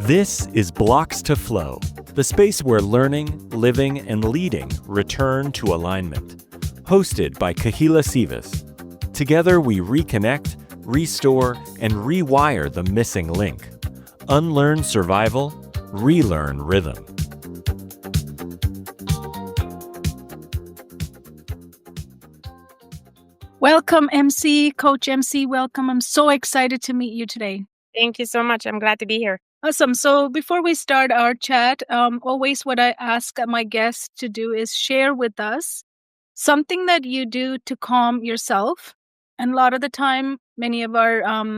This is Blocks to Flow, the space where learning, living, and leading return to alignment. Hosted by Kohila Sivas. Together we reconnect, restore, and rewire the missing link. Unlearn survival, relearn rhythm. Welcome, MC, Coach MC. Welcome. I'm so excited to meet you today. Thank you so much. I'm glad to be here. Awesome. So before we start our chat, always what I ask my guests to do is share with us something that you do to calm yourself. And a lot of the time, many of our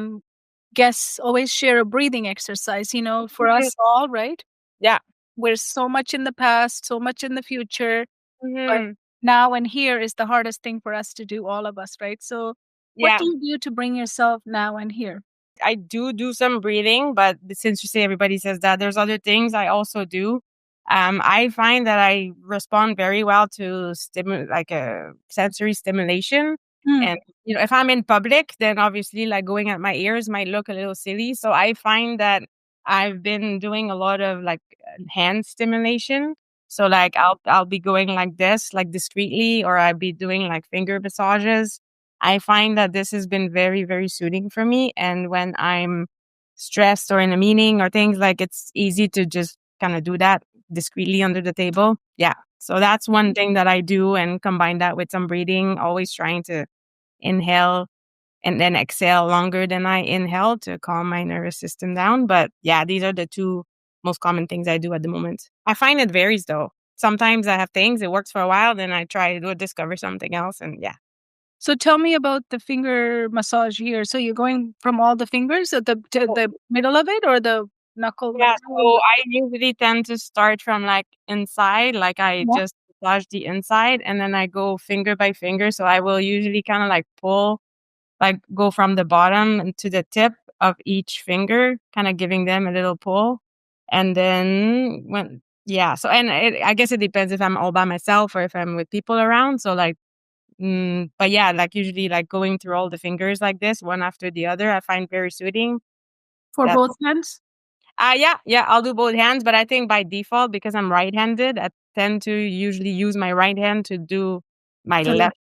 guests always share a breathing exercise, for us all, right? Yeah. We're so much in the past, so much in the future. But Mhm. now and here is the hardest thing for us to do, all of us, right? So what Yeah. do you do to bring yourself now and here? I do some breathing, but since you say everybody says that, there's other things I also do. I find that I respond very well to sensory stimulation. Mm. And, if I'm in public, then obviously like going at my ears might look a little silly. So I find that I've been doing a lot of like hand stimulation. So like I'll be going like this, like discreetly, or I'll be doing like finger massages. I find that this has been very, very soothing for me. And when I'm stressed or in a meeting or things, like it's easy to just kind of do that discreetly under the table. Yeah. So that's one thing that I do and combine that with some breathing, always trying to inhale and then exhale longer than I inhale to calm my nervous system down. But yeah, these are the two most common things I do at the moment. I find it varies though. Sometimes I have things, it works for a while, then I try to discover something else. And yeah. So tell me about the finger massage here. So you're going from all the fingers to the middle of it or the knuckle? Yeah, so I usually tend to start from like inside, like I Yeah. just massage the inside and then I go finger by finger. So I will usually kind of like pull, like go from the bottom to the tip of each finger, kind of giving them a little pull. And then I guess it depends if I'm all by myself or if I'm with people around. So like, but yeah, like usually like going through all the fingers like this, one after the other, I find very soothing. For That- both hands? Yeah, I'll do both hands, but I think by default, because I'm right-handed, I tend to usually use my right hand to do my The left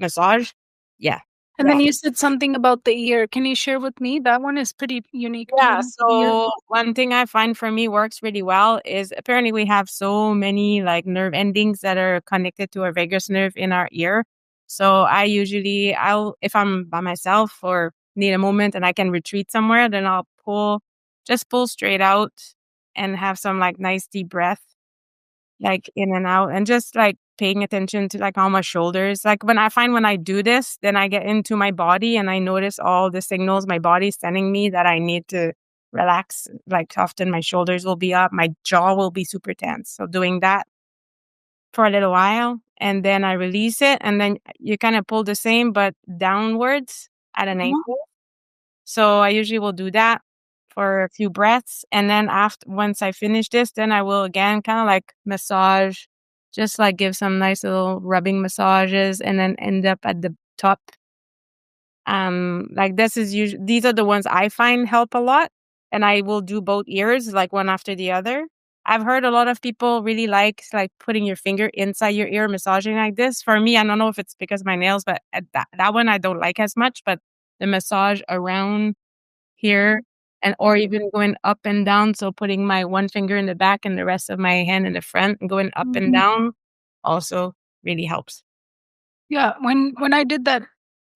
massage. Yeah. And then you said something about the ear. Can you share with me? That one is pretty unique to Yeah, me. The ear. so one thing I find for me works really well is apparently we have so many like nerve endings that are connected to our vagus nerve in our ear. So if I'm by myself or need a moment and I can retreat somewhere, then I'll just pull straight out and have some like nice deep breath, like in and out, and just like paying attention to like all my shoulders. Like when I do this, then I get into my body and I notice all the signals my body's sending me that I need to relax. Like often my shoulders will be up, my jaw will be super tense. So doing that for a little while and then I release it and then you kind of pull the same but downwards at an angle. So I usually will do that for a few breaths. And then once I finish this, then I will again kind of like massage, just like give some nice little rubbing massages and then end up at the top. Like these are the ones I find help a lot. And I will do both ears, like one after the other. I've heard a lot of people really like putting your finger inside your ear, massaging like this. For me, I don't know if it's because of my nails, but that one I don't like as much. But the massage around here or even going up and down. So putting my one finger in the back and the rest of my hand in the front and going up and down also really helps. Yeah. When I did that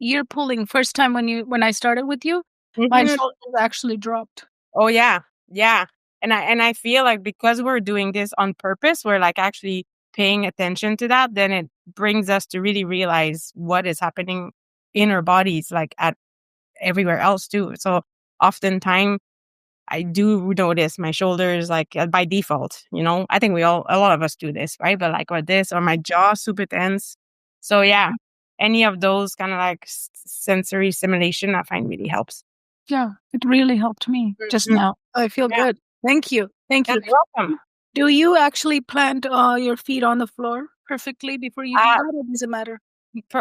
ear pulling first time when I started with you, my shoulders actually dropped. Oh yeah. Yeah. And I feel like because we're doing this on purpose, we're like actually paying attention to that, then it brings us to really realize what is happening in our bodies, like at everywhere else too. So oftentimes I do notice my shoulders like by default, I think a lot of us do this, right? But like or this or my jaw super tense. So yeah, any of those kind of like sensory stimulation I find really helps. Yeah, it really helped me just now. I feel good. Thank you. Thank you. You're welcome. Do you actually plant your feet on the floor perfectly before you do that, or does it matter?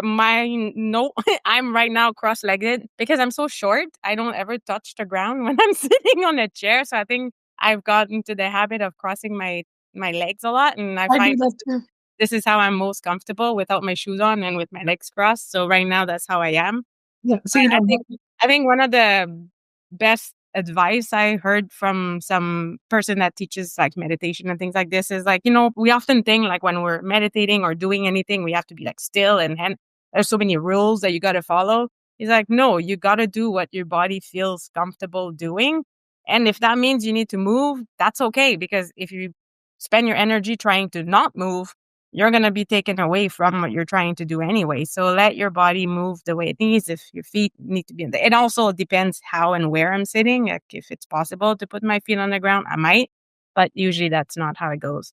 No, I'm right now cross-legged because I'm so short. I don't ever touch the ground when I'm sitting on a chair. So I think I've gotten into the habit of crossing my legs a lot, and I I do find that too. this is how I'm most comfortable without my shoes on and with my legs crossed. So right now, that's how I am. Yeah. So I you I don't think have I think one of the best advice I heard from some person that teaches like meditation and things like this is like, we often think like when we're meditating or doing anything, we have to be like still and there's so many rules that you got to follow. He's like, no, you got to do what your body feels comfortable doing. And if that means you need to move, that's okay. Because if you spend your energy trying to not move, you're going to be taken away from what you're trying to do anyway. So let your body move the way it needs. If your feet need to be in the, it also depends how and where I'm sitting. Like if it's possible to put my feet on the ground, I might, but usually that's not how it goes.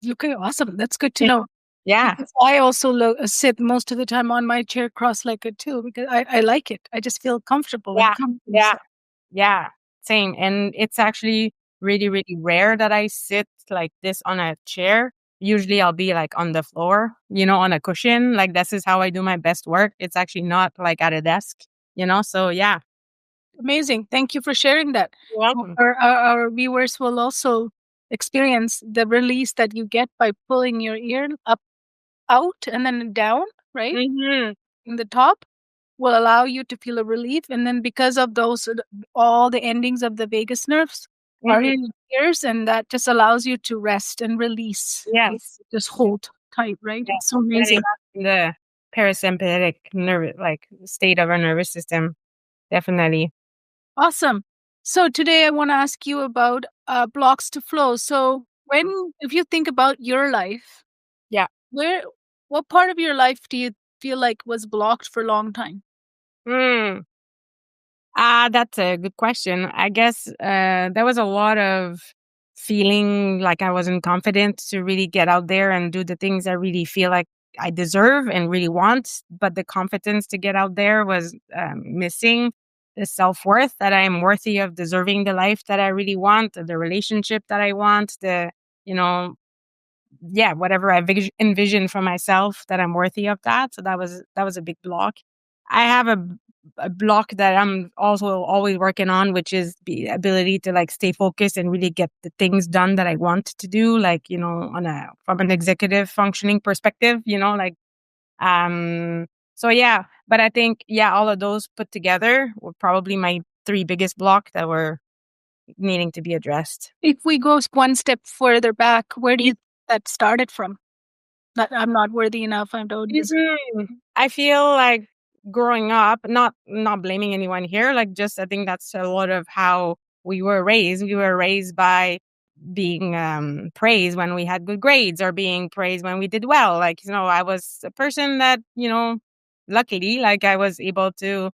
Okay, awesome. That's good to know. Yeah. Because I also sit most of the time on my chair cross-legged too, because I like it. I just feel comfortable and Yeah. comfy. Yeah. So Yeah. Same. And it's actually really, really rare that I sit like this on a chair. Usually I'll be like on the floor, on a cushion. Like this is how I do my best work. It's actually not like at a desk. So yeah. amazing. Thank you for sharing that. You're welcome. Our viewers will also experience the release that you get by pulling your ear up, out, and then down, right? Mm-hmm. In the top will allow you to feel a relief. And then because of those, all the endings of the vagus nerves are in Mm-hmm. your ears, and that just allows you to rest and release. Yes. Just hold tight, right? Yeah. It's so Getting amazing. back in the parasympathetic nerve like state of our nervous system. Definitely. Awesome. So today I want to ask you about blocks to flow. So if you think about your life, Yeah. what part of your life do you feel like was blocked for a long time? Mm. That's a good question. I guess there was a lot of feeling like I wasn't confident to really get out there and do the things I really feel like I deserve and really want. But the confidence to get out there was missing. The self worth that I am worthy of deserving the life that I really want, the relationship that I want, you know, whatever I envision for myself that I'm worthy of that. So that was a big block. I have a block that I'm also always working on, which is the ability to like stay focused and really get the things done that I want to do, like, from an executive functioning perspective, so yeah, but I think, all of those put together were probably my three biggest block that were needing to be addressed. If we go one step further back, where do you think that started from? That I'm not worthy enough. I don't deserve. Mhm. I feel like growing up, not blaming anyone here, like just I think that's a lot of how we were raised. We were raised by being praised when we had good grades or being praised when we did well. Like, I was a person that, luckily, like I was able to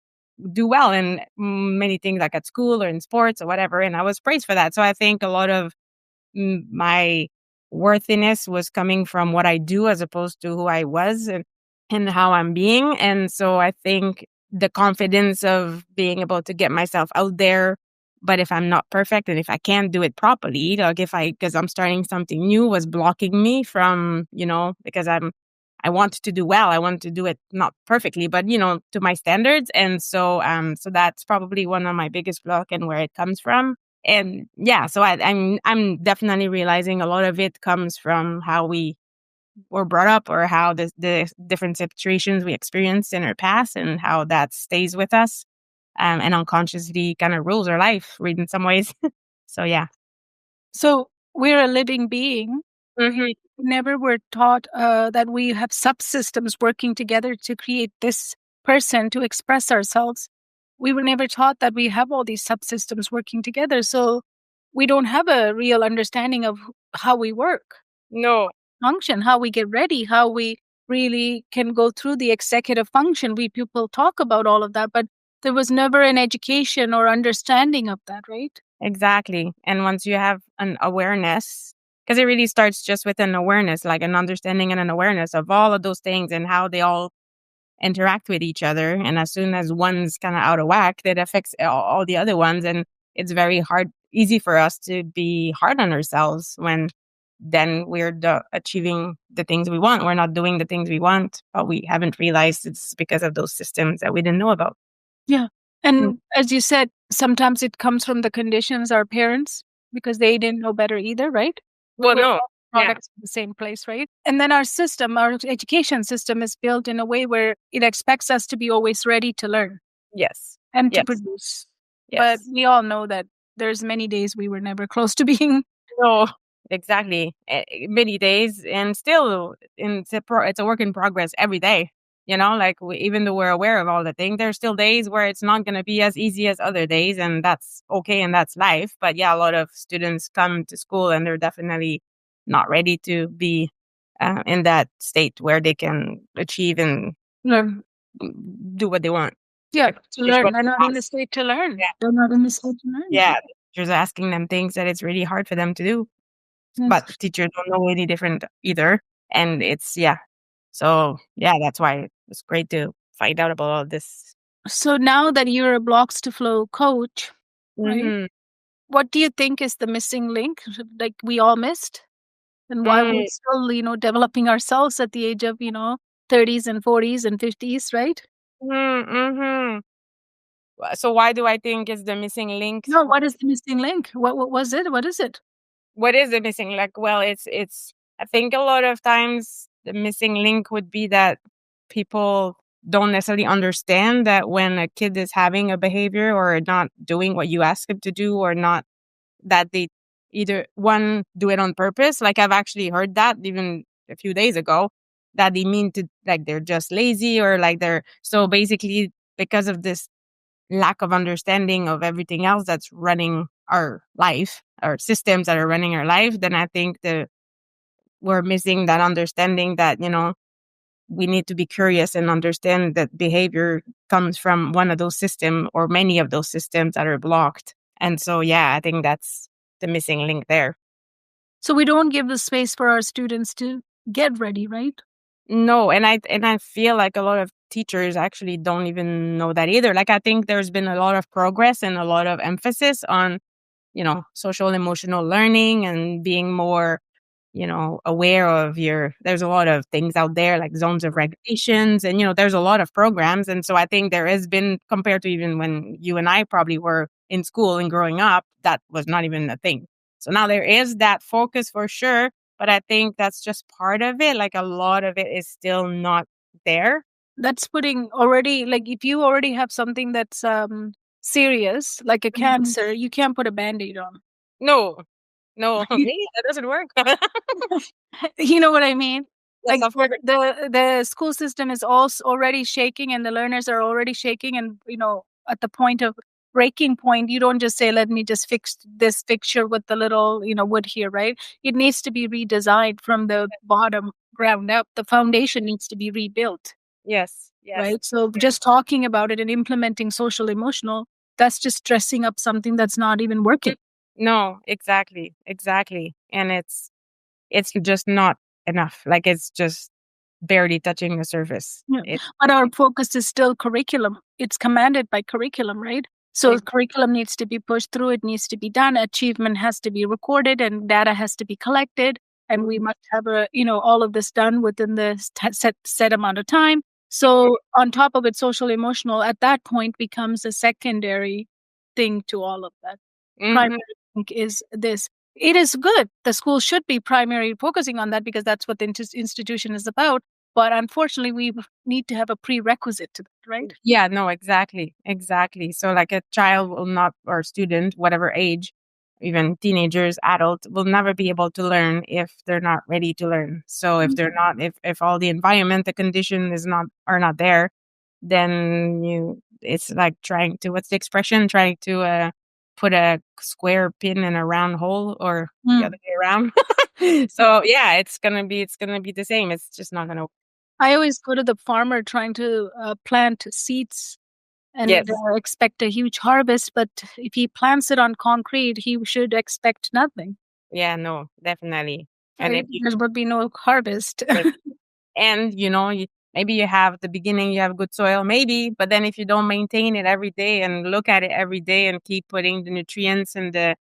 do well in many things like at school or in sports or whatever. And I was praised for that. So I think a lot of my worthiness was coming from what I do as opposed to who I was and how I'm being. And so I think the confidence of being able to get myself out there, but if I'm not perfect and if I can't do it properly, like because I'm starting something new was blocking me from, because I want to do well. I want to do it not perfectly, but to my standards. And so that's probably one of my biggest block and where it comes from. And so I'm definitely realizing a lot of it comes from how we were brought up or how the different situations we experienced in our past and how that stays with us, and unconsciously kind of rules our life in some ways. So yeah. So we're a living being. Mm-hmm. Never were taught that we have subsystems working together to create this person to express ourselves. We were never taught that we have all these subsystems working together. So we don't have a real understanding of how we work, No, function, how we get ready, how we really can go through the executive function. We people talk about all of that, but there was never an education or understanding of that, right? exactly. And once you have an awareness, because it really starts just with an awareness, like an understanding and an awareness of all of those things and how they all interact with each other. And as soon as one's kind of out of whack, that affects all the other ones. And it's very easy for us to be hard on ourselves when then we're achieving the things we want. We're not doing the things we want, but we haven't realized it's because of those systems that we didn't know about. Yeah. And as you said, sometimes it comes from the conditions our parents because they didn't know better either, right? Well, We're no. all products of the same place, right? And then our system, our education system is built in a way where it expects us to be always ready to learn Yes. and to Yes. produce. But Yes. we all know that there's many days we were never close to being. No, exactly. Many days, and still, it's a work in progress every day. Like even though we're aware of all the things, there's still days where it's not going to be as easy as other days, and that's okay, and that's life. But yeah, a lot of students come to school and they're definitely not ready to be in that state where they can achieve and Learn. do what they want. Yeah, to Finish learn. what They're they not in the want. state to learn. Yeah. They're not in the state to learn. Yeah, teachers asking them things that it's really hard for them to do. Yes. But teachers don't know any different either. And so that's why it's great to find out about all this. So now that you're a Blocks to Flow coach, right? Mhm. What do you think is the missing link, like we all missed? And why we're Mm. still, developing ourselves at the age of, 30s and 40s and 50s, right? Mhm. So why do I think is the missing link? No, what is the missing link? What was it? What is it? What is the missing link? Well, it's I think a lot of times the missing link would be that people don't necessarily understand that when a kid is having a behavior or not doing what you ask him to do, or not, that they either one do it on purpose. Like I've actually heard that even a few days ago, that they mean to, like, they're just lazy, or like they're so basically, because of this lack of understanding of everything else that's running our life, our systems that are running our life, then I think that we're missing that understanding that, we need to be curious and understand that behavior comes from one of those systems or many of those systems that are blocked. And so, I think that's the missing link there. So we don't give the space for our students to get ready, right? No, and I feel like a lot of teachers actually don't even know that either. Like I think there's been a lot of progress and a lot of emphasis on, social emotional learning and being more, aware of there's a lot of things out there like zones of regulations, and, there's a lot of programs. And so I think there has been, compared to even when you and I probably were in school and growing up, that was not even a thing. So now there is that focus for sure, but I think that's just part of it. Like a lot of it is still not there. That's putting already, like if you already have something that's serious, like a cancer, you can't put a Band-Aid on. No, that doesn't work. You know what I mean? Yes, Like of course. the school system is also already shaking, and the learners are already shaking, and at the point of breaking point, you don't just say, let me just fix this fixture with the little wood here, right? It needs to be redesigned from the bottom ground up. The foundation needs to be rebuilt. Yes. Right? So just talking about it and implementing social emotional, that's just dressing up something that's not even working. No, exactly. And it's just not enough. Like it's just barely touching the surface. Yeah. But our focus is still curriculum. It's commanded by curriculum, right? So Ex- curriculum needs to be pushed through. It needs to be done. Achievement has to be recorded, and data has to be collected. And we must have all of this done within the set amount of time. So on top of it, social emotional at that point becomes a secondary thing to all of that. Primary, I think, is this. It is good. The school should be primary focusing on that because that's what the institution is about. But unfortunately, we need to have a prerequisite to that, right? Yeah, no, exactly. So like a child will not, or student, whatever age, even teenagers, adult, will never be able to learn if they're not ready to learn. So if they're not, if all the environment, the condition are not there, then it's like trying to, what's the expression? Trying to put a square pin in a round hole, or the other way around. So it's gonna be the same. It's just not gonna. I always go to the farmer trying to plant seeds and Yes. expect a huge harvest. But if he plants it on concrete, he should expect nothing. Yeah, no, definitely. And Right? There would be no harvest. and maybe you have at the beginning, you have good soil, maybe, but then if you don't maintain it every day and look at it every day and keep putting the nutrients and the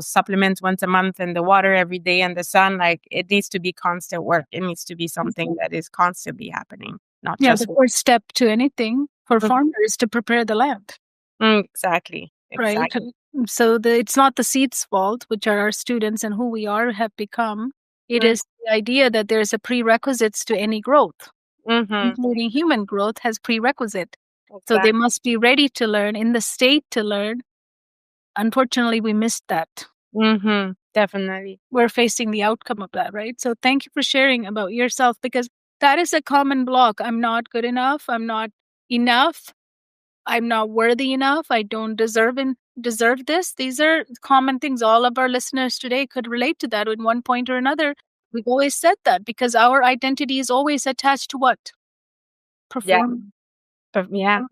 supplements once a month and the water every day and the sun, like it needs to be constant work. It needs to be something that is constantly happening, not just the first step to anything for farmers is to prepare the land. Exactly. right? Exactly. So it's not the seed's fault, which are our students and who we are have become. It Mm, is the idea that there's a prerequisites to any growth, mhm. including human growth has prerequisite. So they Exactly. must be ready to learn, in the state to learn. Unfortunately, we missed that. Definitely. We're facing the outcome of that, right? So thank you for sharing about yourself, because that is a common block. I'm not good enough. I'm not enough. I'm not worthy enough. I don't deserve this. These are common things. All of our listeners today could relate to that in one point or another. We've always said that because our identity is always attached to what? Yeah. Perform. Yeah.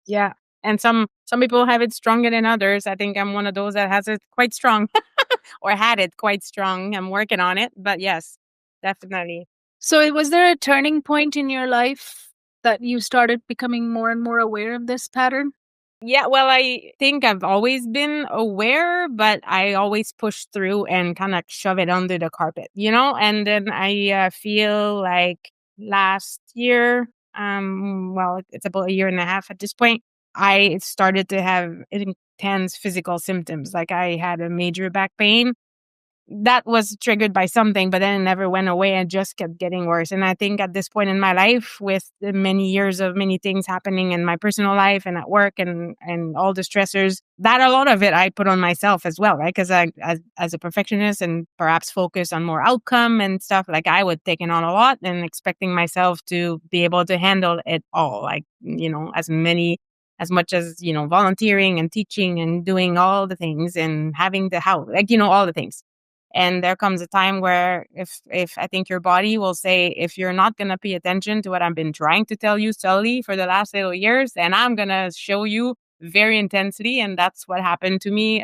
Yeah. And some people have it stronger than others. I think I'm one of those that has it quite strong or had it quite strong. I'm working on it, but yes, definitely. So was there a turning point in your life that you started becoming more and more aware of this pattern? Yeah, well, I think I've always been aware, but I always push through and kind of shove it under the carpet, you know? And then I feel like last year, well, it's about a year and a half at this point, I started to have intense physical symptoms. Like I had a major back pain that was triggered by something, but then it never went away and just kept getting worse. And I think at this point in my life, with the many years of many things happening in my personal life and at work and all the stressors, that a lot of it I put on myself as well, right? Because as a perfectionist and perhaps focus on more outcome and stuff, like I would taking on a lot and expecting myself to be able to handle it all, like as much as volunteering and teaching and doing all the things and having the house, like all the things. And there comes a time where if I think your body will say, if you're not going to pay attention to what I've been trying to tell you subtly for the last little years, then I'm going to show you very intensely. And that's what happened to me.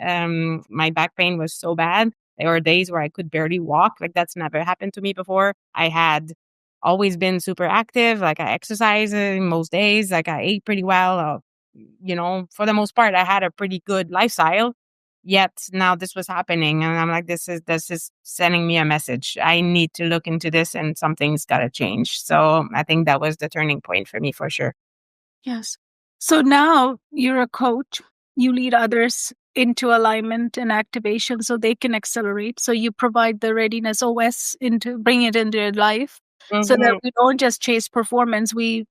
My back pain was so bad. There were days where I could barely walk. Like that's never happened to me before. I had always been super active. Like I exercise most days. Like I ate pretty well. For the most part, I had a pretty good lifestyle. Yet now this was happening, and I'm like, this is sending me a message. I need to look into this, and something's got to change. So I think that was the turning point for me, for sure. Yes. So now you're a coach. You lead others into alignment and activation so they can accelerate. So you provide the readiness OS into bring it into your life so that Hmm. we don't just chase performance, we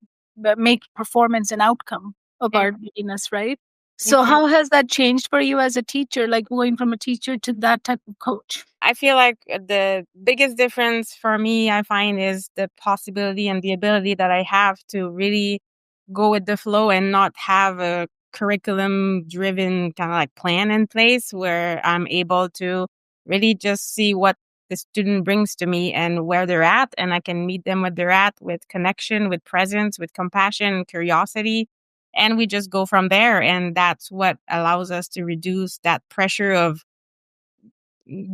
make performance an outcome of our readiness, right? So Hmm. how has that changed for you as a teacher, like going from a teacher to that type of coach? I feel like the biggest difference for me, I find, is the possibility and the ability that I have to really go with the flow and not have a curriculum driven kind of like plan in place where I'm able to really just see what the student brings to me and where they're at. And I can meet them where they're at with connection, with presence, with compassion, and curiosity. And we just go from there. And that's what allows us to reduce that pressure of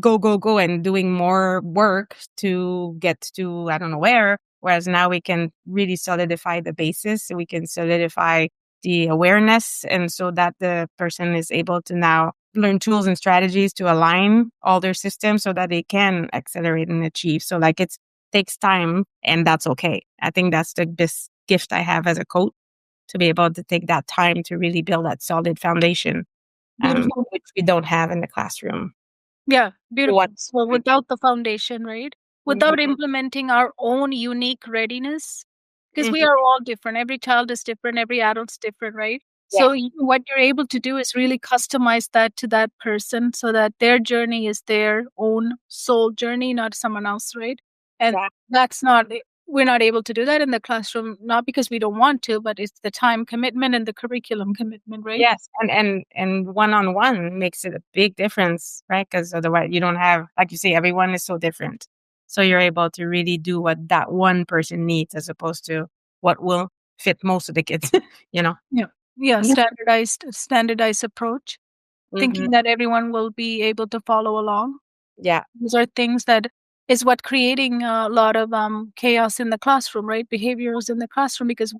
go, go, go and doing more work to get to I don't know where. Whereas now we can really solidify the basis. We can solidify the awareness. And so that the person is able to now learn tools and strategies to align all their systems so that they can accelerate and achieve. So like it takes time and that's okay. I think that's the best gift I have as a coach, to be able to take that time to really build that solid foundation, Beautiful. which we don't have in the classroom. Yeah, beautiful. What? So without the foundation, right? Without Mhm, implementing our own unique readiness, because we mhm. are all different. Every child is different. Every adult's different, right? Yeah, So what you're able to do is really customize that to that person so that their journey is their own soul journey, not someone else, right? And exactly. that's not, we're not able to do that in the classroom, not because we don't want to, but it's the time commitment and the curriculum commitment, right? Yes, and one-on-one makes it a big difference, right? Because otherwise you don't have, like you say, everyone is so different. So you're able to really do what that one person needs as opposed to what will fit most of the kids, you know? Yeah. Yeah, Yeah. standardized approach, Mhm. thinking that everyone will be able to follow along. Yeah, These are things that is what creating a lot of chaos in the classroom, right? Behaviors in the classroom because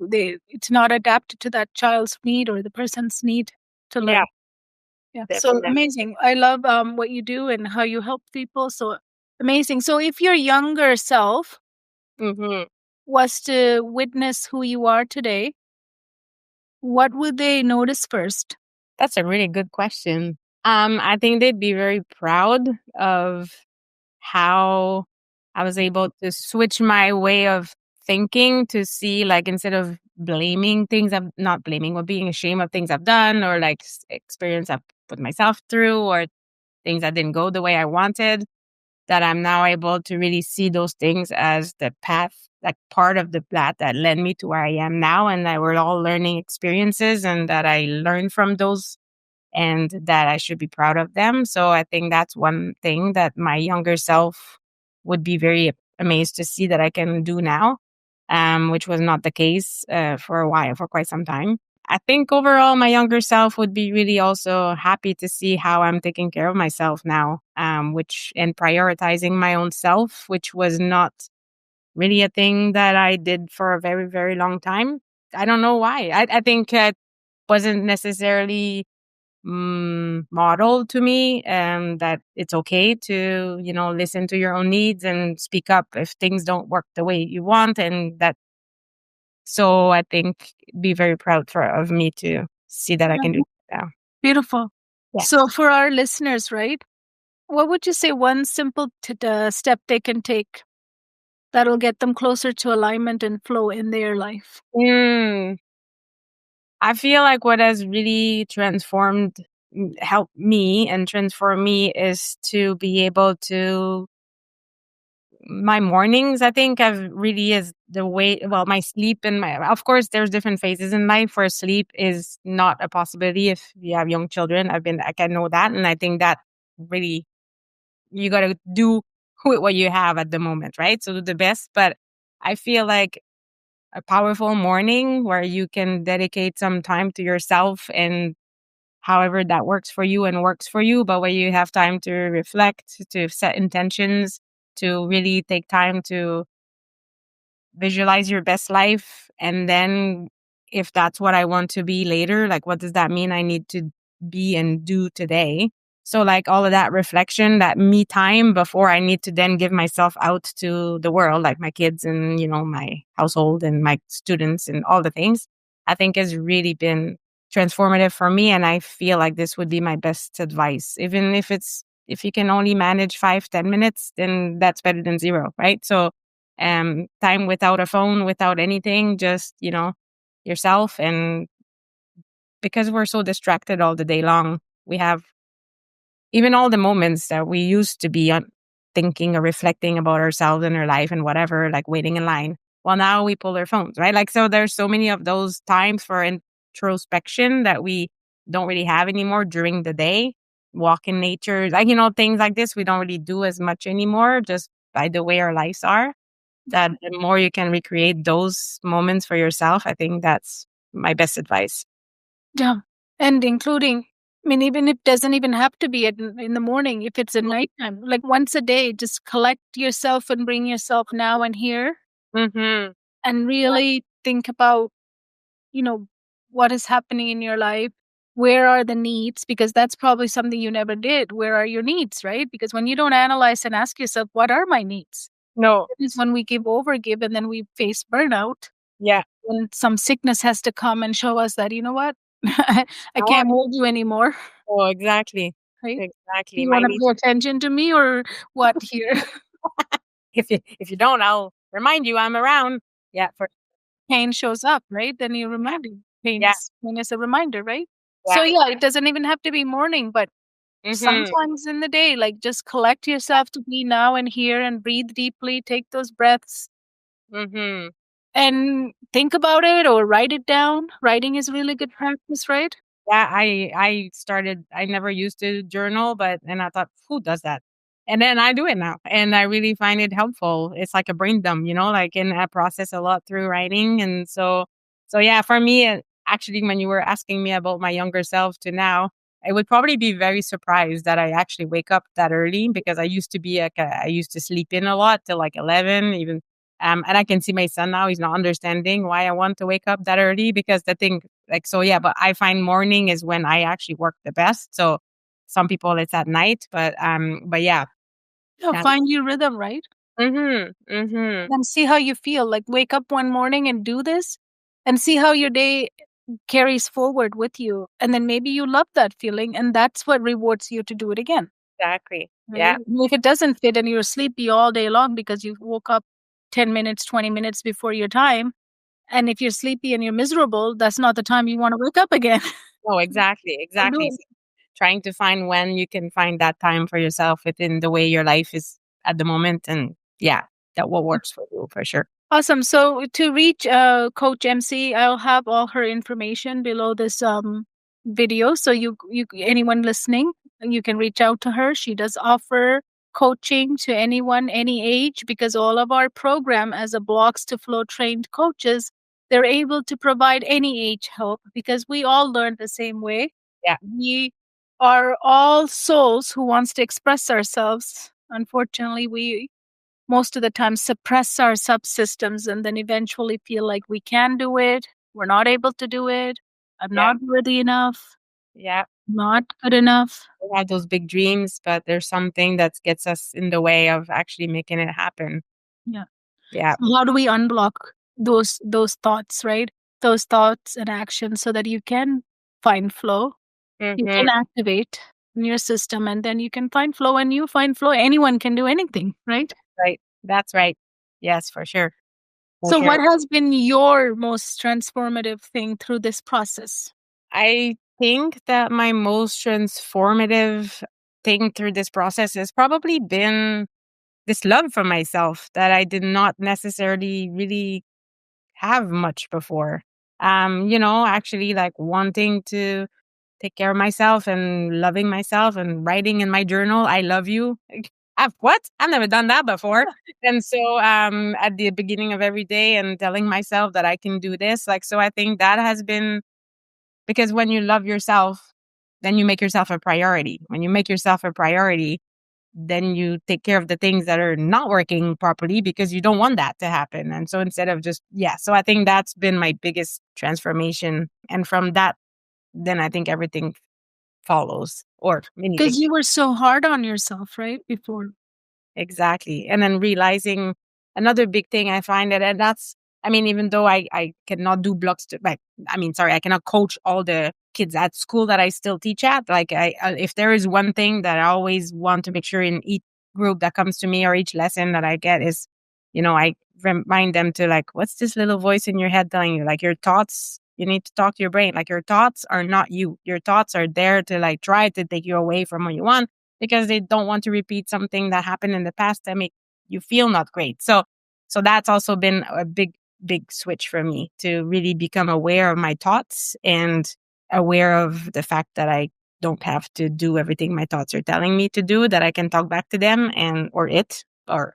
it's not adapted to that child's need or the person's need to yeah, learn. Yeah. So definitely. amazing. I love what you do and how you help people. So amazing. So if your younger self Mhm. was to witness who you are today, what would they notice first? That's a really good question. I think they'd be very proud of how I was able to switch my way of thinking to see, like, instead of blaming things, I'm not blaming or being ashamed of things I've done or like experience I've put myself through or things that didn't go the way I wanted, that I'm now able to really see those things as the path, like part of the path that led me to where I am now, and that we're all learning experiences and that I learned from those and that I should be proud of them. So I think that's one thing that my younger self would be very amazed to see that I can do now, which was not the case for a while, for quite some time. I think overall, my younger self would be really also happy to see how I'm taking care of myself now, which and prioritizing my own self, which was not really a thing that I did for a very, very long time. I don't know why. I think it wasn't necessarily model to me, that it's okay to listen to your own needs and speak up if things don't work the way you want, and that so I think be very proud of me to see that I can do that now. Beautiful. Yeah. So for our listeners, right, what would you say one simple step they can take that'll get them closer to alignment and flow in their life? I feel like what has really helped me and transform me is to be able to my mornings. I think I've really is the way, well, my sleep and of course, there's different phases in life where sleep is not a possibility if you have young children. I can know that. And I think that really, you got to do with what you have at the moment, right? So do the best. But I feel like a powerful morning where you can dedicate some time to yourself and however that works for you and works for you, but where you have time to reflect, to set intentions, to really take time to visualize your best life. And then if that's what I want to be later, like what does that mean I need to be and do today? So like all of that reflection, that me time before I need to then give myself out to the world, like my kids and, my household and my students and all the things, I think has really been transformative for me. And I feel like this would be my best advice. Even if you can only manage 5-10 minutes, then that's better than zero, right? So time without a phone, without anything, just, yourself. And because we're so distracted all the day long, we have even all the moments that we used to be thinking or reflecting about ourselves and our life and whatever, like waiting in line. Well, now we pull our phones, right? Like, so there's so many of those times for introspection that we don't really have anymore during the day. Walk in nature, like, things like this, we don't really do as much anymore just by the way our lives are. That the more you can recreate those moments for yourself, I think that's my best advice. Yeah. And including, I mean, even it doesn't even have to be in the morning. If it's at nighttime, like once a day, just collect yourself and bring yourself now and here Mm-hmm. and really think about, what is happening in your life. Where are the needs? Because that's probably something you never did. Where are your needs, right? Because when you don't analyze and ask yourself, what are my needs? No. It is when we give, and then we face burnout. Yeah. When some sickness has to come and show us that, you know what? I can't hold you anymore. Oh, exactly. Right? Exactly. You want to pay attention to me or what here? If you don't, I'll remind you I'm around. Yeah. Pain shows up, right? Then you remind you. Pain Yeah. is a reminder, right? Yeah. So yeah, it doesn't even have to be morning, but Mm-hmm. sometimes in the day, like just collect yourself to be now and here and breathe deeply, take those breaths. Mm-hmm. And think about it or write it down. Writing is really good practice, right? Yeah, I never used to journal, and I thought, who does that? And then I do it now. And I really find it helpful. It's like a brain dump, and I process a lot through writing. And so yeah, for me, actually, when you were asking me about my younger self to now, I would probably be very surprised that I actually wake up that early, because I used to be I used to sleep in a lot till like 11, even. And I can see my son now, he's not understanding why I want to wake up that early, because the thing, like, so yeah, but I find morning is when I actually work the best. So some people it's at night, but yeah. Yeah, find your rhythm, right? Mm-hmm. Mm-hmm. Then see how you feel. Like wake up one morning and do this and see how your day carries forward with you. And then maybe you love that feeling, and that's what rewards you to do it again. Exactly. Right? Yeah. And if it doesn't fit and you're sleepy all day long because you woke up 10 minutes, 20 minutes before your time, and if you're sleepy and you're miserable, that's not the time you want to wake up again. Oh, exactly. Don't do Exactly. it. So trying to find when you can find that time for yourself within the way your life is at the moment. And yeah, that what works for you for sure. Awesome. So to reach Coach MC, I'll have all her information below this video. So you anyone listening, you can reach out to her. She does offer coaching to anyone, any age, because all of our program as a Blocks to Flow trained coaches, they're able to provide any age help because we all learn the same way. Yeah. We are all souls who wants to express ourselves. Unfortunately, we most of the time suppress our subsystems and then eventually feel like we can do it. We're not able to do it. I'm Yeah. not worthy enough. Yeah. Not good enough. We have those big dreams, but there's something that gets us in the way of actually making it happen. Yeah. Yeah. So how do we unblock those thoughts, right? Those thoughts and actions so that you can find flow. You Mhm. can activate in your system and then you can find flow. And you find flow. Anyone can do anything, right? Right. That's right. Yes, for sure. For So sure. what has been your most transformative thing through this process? I think that my most transformative thing through this process has probably been this love for myself that I did not necessarily really have much before. Actually like wanting to take care of myself and loving myself and writing in my journal, I love you. Like, what? I've never done that before. And so at the beginning of every day and telling myself that I can do this. Like, so I think that has been because when you love yourself, then you make yourself a priority. When you make yourself a priority, then you take care of the things that are not working properly because you don't want that to happen. And so instead of just, yeah, so I think that's been my biggest transformation. And from that, then I think everything follows or many Because things. you were so hard on yourself, right? Before. Exactly. And then realizing another big thing I find that, and that's, I mean, even though I cannot do blocks to, like, sorry, I cannot coach all the kids at school that I still teach at. Like, if there is one thing that I always want to make sure in each group that comes to me or each lesson that I get is, I remind them to like, what's this little voice in your head telling you? Like, your thoughts, you need to talk to your brain. Like, your thoughts are not you. Your thoughts are there to like try to take you away from what you want, because they don't want to repeat something that happened in the past that make you feel not great. So that's also been a big switch for me to really become aware of my thoughts and aware of the fact that I don't have to do everything my thoughts are telling me to do, that I can talk back to them or it or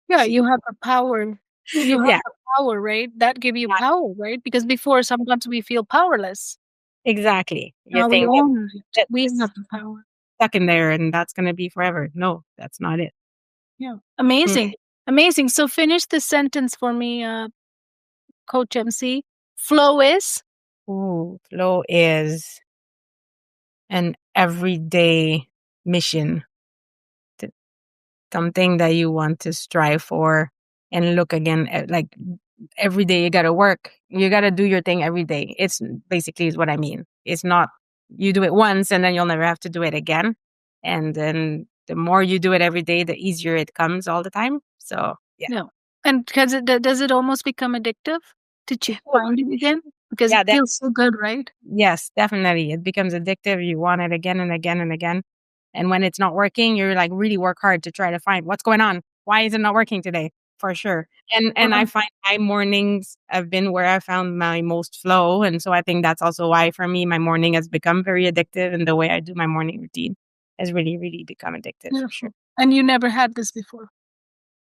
Yeah, you have a power. You have yeah, a power, right? That give you yeah, power, right? Because before sometimes we feel powerless. exactly. You Now we think own it. that We it's have the power. stuck in there and that's going to be forever. No, that's not it. Yeah. Mm. Amazing. Amazing. So finish this sentence for me, Coach MC. Flow is Ooh, flow is an everyday mission, t- something that you want to strive for and look again at, like every day you got to work. You got to do your thing every day. It's basically is what I mean. It's not you do it once and then you'll never have to do it again. And then the more you do it every day, the easier it comes all the time. So, yeah. no. And does it almost become addictive to find it again? Because Yeah, it feels so good, right? yes, definitely. It becomes addictive. You want it again and again and again. And when it's not working, you're like really work hard to try to find what's going on. Why is it not working today? For sure. And I Uh-huh. find my mornings have been where I found my most flow. And so I think that's also why for me my morning has become very addictive, and the way I do my morning routine has really, really become addictive for sure. Beautiful. And you never had this before.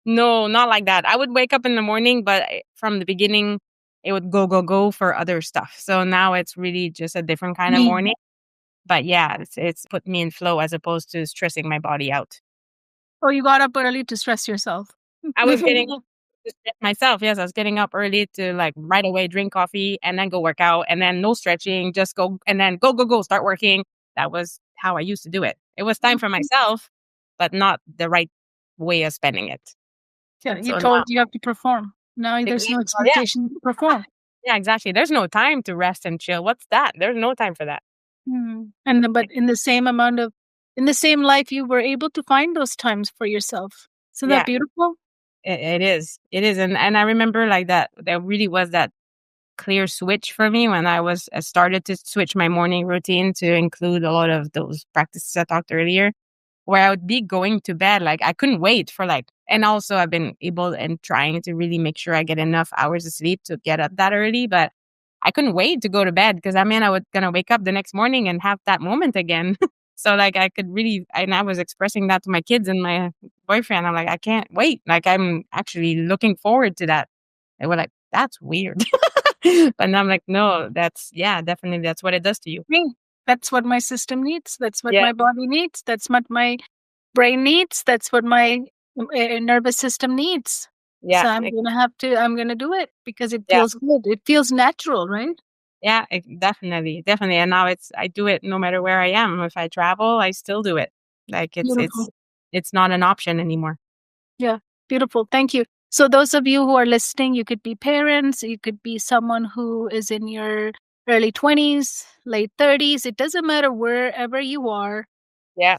No, not like that. I would wake up in the morning, but from the beginning it would go, go, go for other stuff. So now it's really just a different kind of Me. morning. But yeah, it's put me in flow as opposed to stressing my body out. Oh, you got up early to stress yourself. I was getting up to stress myself. Yes, I was getting up early to like right away drink coffee and then go work out and then no stretching, just go and then go, go, go, start working. That was how I used to do it. It was time for myself, but not the right way of spending it. Yeah, you So told now, you have to perform. Now there's no well, yeah, expectation to perform. Yeah, exactly. There's no time to rest and chill. What's that? There's no time for that. But in the same in the same life, you were able to find those times for yourself. Isn't that Yeah, beautiful? it is. It is. And I remember like that, there really was that clear switch for me when I started to switch my morning routine to include a lot of those practices I talked earlier, where I would be going to bed. Like I couldn't wait for and also I've been able and trying to really make sure I get enough hours of sleep to get up that early, but I couldn't wait to go to bed because I was gonna wake up the next morning and have that moment again. So like I could really, and I was expressing that to my kids and my boyfriend. I'm like, I can't wait. Like I'm actually looking forward to that. They were like, that's weird. And I'm like, no, definitely that's what it does to you. Me. That's what my system needs. That's what Yeah, my body needs. That's what my brain needs. That's what my nervous system needs. yeah, So I'm gonna do it because it yeah. feels good. It feels natural, right? Yeah, definitely, definitely. And now I do it no matter where I am. If I travel, I still do it. Like Beautiful. it's not an option anymore. Yeah, beautiful. Thank you. So those of you who are listening, you could be parents, you could be someone who is in your early 20s, late 30s. It doesn't matter wherever you are. Yeah.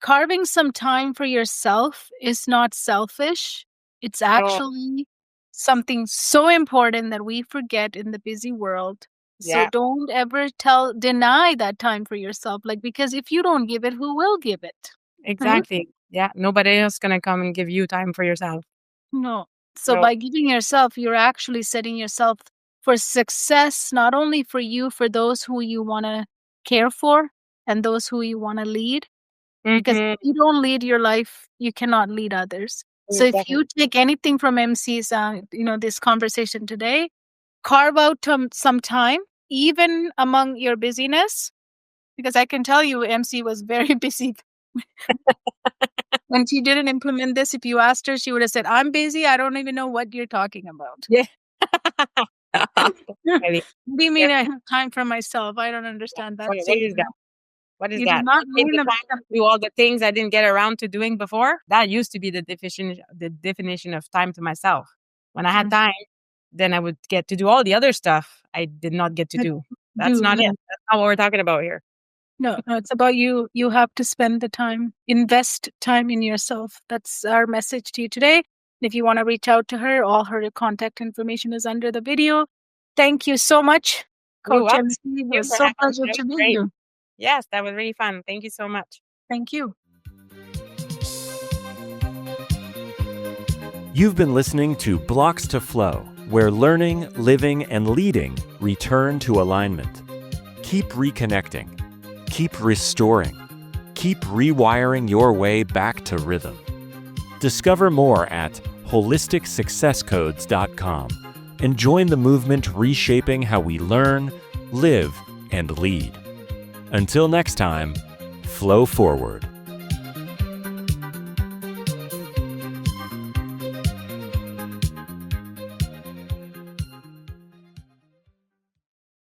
Carving some time for yourself is not selfish. It's No. actually something so important that we forget in the busy world. So Yeah. don't ever deny that time for yourself. Like, because if you don't give it, who will give it? Right? Exactly. Yeah. Nobody else gonna come and give you time for yourself. No. So No. by giving yourself, you're actually setting yourself for success, not only for you, for those who you want to care for and those who you want to lead. Because if Mm-hmm. you don't lead your life, you cannot lead others. So if Definitely. you take anything from MC's, this conversation today, carve out some time, even among your busyness, because I can tell you, MC was very busy. When she didn't implement this, if you asked her, she would have said, "I'm busy. I don't even know what you're talking about." Yeah. What Definitely. do you Yeah. mean I have time for myself? I don't understand that What is statement. that? What is You do that? not Take mean the about time to do all the things I didn't get around to doing before. That used to be the definition of time to myself. When I had time, then I would get to do all the other stuff I did not get to do. That's do. not it. Yeah. That's not what we're talking about here. No, no, it's about you. You have to spend the time, invest time in yourself. That's our message to you today. If you want to reach out to her, all her contact information is under the video. Thank you so much, You're Coach welcome. MC. It Thank you was for so having me. pleasure That to was meet great. you. Yes, that was really fun. Thank you so much. Thank you. You've been listening to Blocks to Flow, where learning, living, and leading return to alignment. Keep reconnecting. Keep restoring. Keep rewiring your way back to rhythm. Discover more at holisticsuccesscodes.com and join the movement reshaping how we learn, live, and lead. Until next time, flow forward.